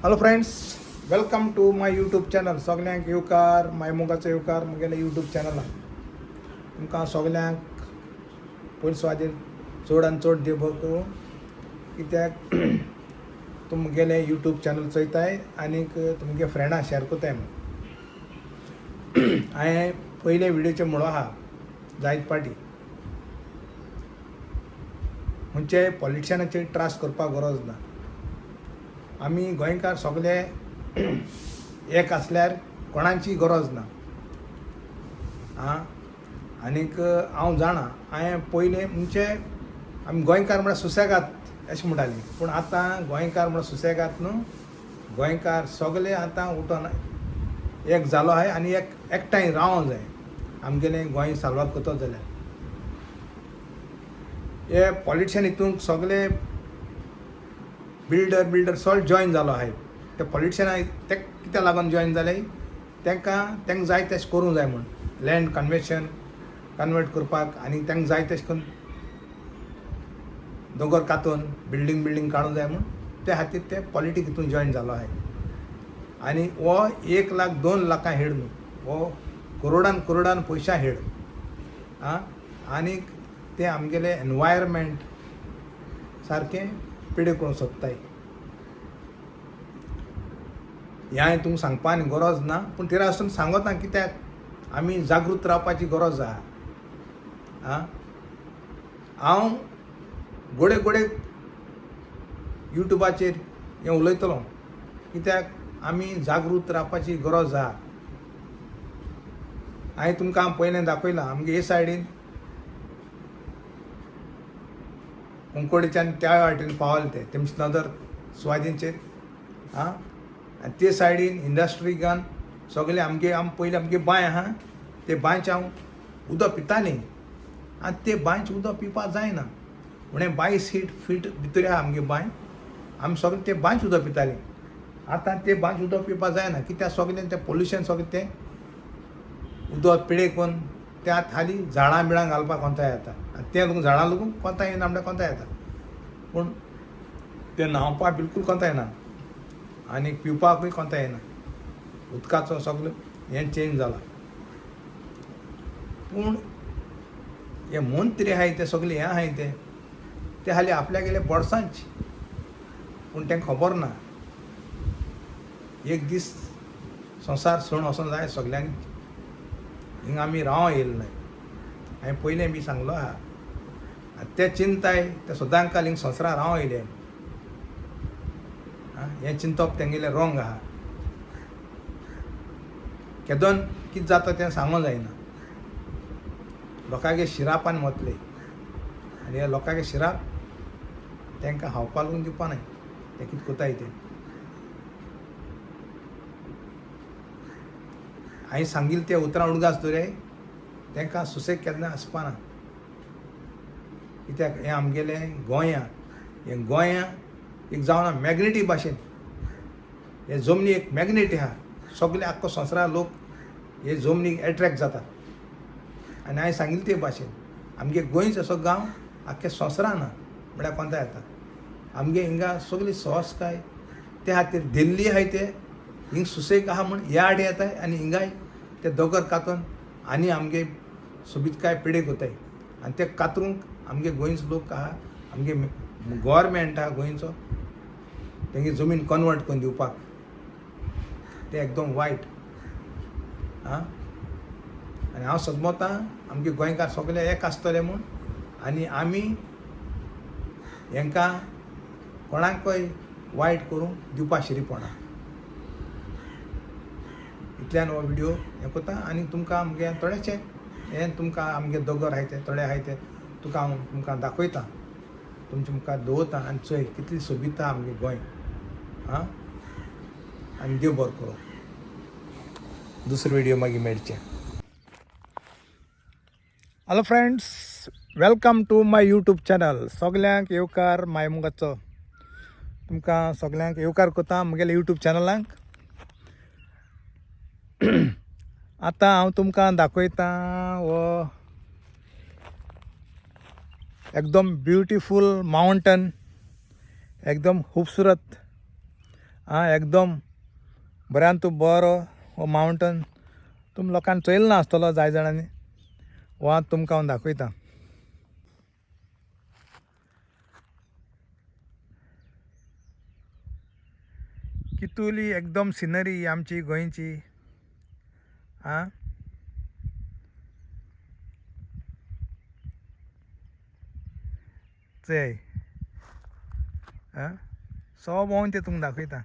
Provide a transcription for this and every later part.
Hello friends, welcome to my YouTube channel. सगल्यांक येवकार, मायमुगाचो येवकार म्हगेल्या यूट्यूब चॅनलाक. तुमकां सगल्यांक पयलीं सुवातेर चड आनी चड देव बरो करूं, कित्याक तुमगेलें यूट्यूब चॅनल चोयताय आनीक तुमगे फ्रेंडां शेअर कोताय. हांवें पयले विडियोचे म्हणलो आहा जायत पाटी म्हणजे पॉलिटिशियनाचेर ट्रास्ट करपाक गरज ना. आमी गोंयकार सगळे एक आसल्यार कोणाची गरज ना. आनीक हांव जाणा, हांवें पयलें म्हणजे आमी गोंयकार म्हळ्यार सुसेगाद अशें म्हणटालीं, पूण आतां गोंयकार म्हळ्यार सुसेगाद न्हू. गोंयकार सगळे आतां उठोन एक जालो आहाय आनी एकठांय रावों जाय आमगेलें गोंय साल्वार कोतत जाल्यार. हे पॉलिटिशियन हितूंक सगळे बिल्डर सगळे जॉयन जालो आहाय. ते पॉलिटिशियना ते कित्याक लागून जॉयन जाले, तांकां जाय तशें करूंक जाय म्हूण, लँड कन्वर्ट करपाक, आनी तांकां जाय तशें करून दोंगर कातून बिल्डींग काडूंक जाय म्हूण ते खातीर ते पॉलिटीक हितून जॉयन जालो आहाय. आनी हो 1 लाख 2 लाखां हेड न्हू, हो करोडान पयशा हेड. आनीक ते आमगेले एनवायरमेंट सारकें पिडे करूंक सोदताय. हें हांवें तुमकां सांगपा आनी गरज ना, पूण तेरा आसून सांगता कित्याक आमी जागृत रावपाची गरज आहा. हांव गोडे यूट्यूबाचेर हें उलयतलों कित्याक आमी जागृत रावपाची गरज आहा. हांवें तुमकां पयलें दाखयलां आमगे हे सायडीन कुंकोडेच्यान त्या वाटेन पावले तेमचे नदर सुवादींचेर. आनी ते सायडीन इंडस्ट्रीगान सगळे पयलीं आमगे बांय आहा, ते बांयचे हांव उदक पितालीं आनी ते बांयचें उदक पिवपा जायना. म्हळ्यार 22 फीट भितर आहा आमगे बांय, आमी सगळे ते बांयचें उदक पितालीं. आतां ते बांयचें उदक पिवपा जायना कित्याक सगळें तें पोल्युशन सगळें तें उदक पिडे करून ते आतां हालीं झाडां बिडां घालपाक कोंताय येता. आनी तें लागून झाडां लागून कोंताय येना म्हणल्यार कोंताय येता, पूण तें न्हांवपाक बिलकूल कोंताय येना आनी पिवपाकूय कोंताय येना. उदकाचो सगळें हें चेंज जाला. पूण हे मंत्री आहाय ते सगळे हें आहाय ते हालीं आपल्या गेले बोडसांच, पूण तांकां खबर ना एक दीस संवसार सोडून वचोंक जाय सगल्यांनी. हिंगा आमी रावों येयले नाय. हांवें पयलें बी सांगलो आहा. ते चिंताय ते सदांकाल हिंगा संवसारांत रावों येयले. हें चिंतप तेंगेलें रॉंग आहा. केदोन कितें जाता तें सांगूंक जायना. लोकांगे शिरापान वतले आनी हे लोकांगे शिराप तांकां खावपा लागून दिवपा न्हय, ते कितें कोताय ते. हांवें सांगिल्लें तें उतरां उडगास दवराय, तांकां सुसेग केन्ना आसपाना. कित्याक हें आमगेलें गोंयां, हें गोंयां एक जावना मॅग्नेटी भाशेन. हे जमनी एक मॅग्नेट आहा, सगळे आख्खो संवसारा लोक हे जमनीक एट्रॅक्ट जाता. आनी हांवें सांगिल्लें ते भाशेन आमगे गोंयचो असो गांव आख्ख्या संवसारान ना म्हळ्यार कोंताय येता. आमगे हिंगा सगळी सोंसकाय ते खातीर दिल्ली आहाय ते हिंग सुसेग आहा म्हूण ह्या आडे येताय आनी हिंगाय ते दोगर कातून आनी आमगे सोबीतकाय पिडे कोताय. आनी ते कातरूंक आमगे गोंयचो लोक आहा, आमगे गव्हर्मेंट आहा गोंयचो तेंगे जमीन कन्वर्ट करून दिवपाक. तें एकदम वायट. आनी हांव समजतां आमगे गोंयकार सगळे एक आसतले म्हूण, आनी आमी हेंकां कोणाकय वायट करूंक दिवपा शिरीपणा. इतल्यान हो विडियो हें कोता आनी तुमकां आमगे थोडेशें हें तुमकां आमगे दोगर आहाय ते थोडे आहाय ते हांव तुमकां दाखयतां, तुमचे मुखार दवरतां आनी चोय कितली सोबीत आहा आमगे गोंय. आनी देव बरो करूं. दुसरे विडियो मागीर मेळचे. Hello friends, welcome to my YouTube channel. सगल्यांक येवकार मायमुगाचो. तुमकां सगल्यांक येवकार कोता म्हगेल्या यूट्यूब चॅनलांक. आतां हांव तुमकां दाखयतां हो एकदम ब्युटिफूल माउंटन, एकदम खुबसूरत आं एकदम बऱ्यान तूं बरो हो मावंटन तुम लोकांनी चोयल ना आसतलो जाय जाणांनी हो आतां तुमकां हांव दाखयतां. कितुली एकदम सिनरी आमची गोंयची आं चय आं सो भोंवन तें तुमकां दाखयतां.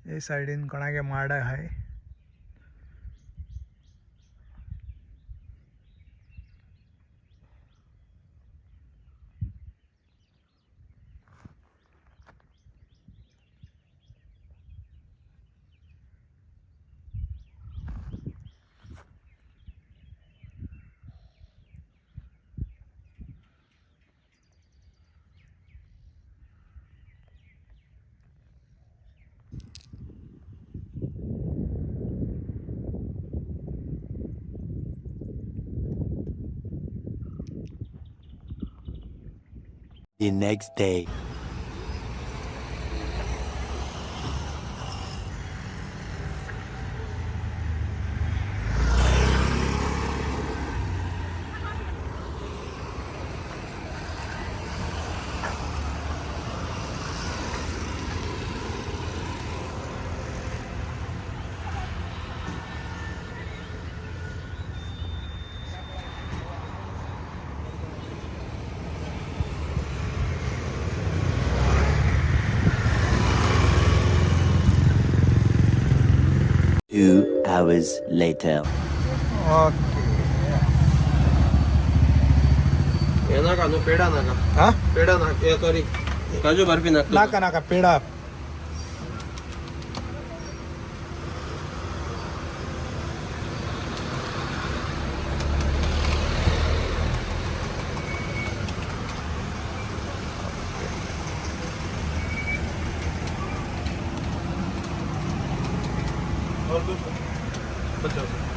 हे सायडीन कोणागे माड आहाय. The next day. Two hours later. Okay हे नाका न्हू पेडा नाका हां पेडा नाका हे सॉरी काजू बर्फी नाका नाका नाका पेडा और कुछ 50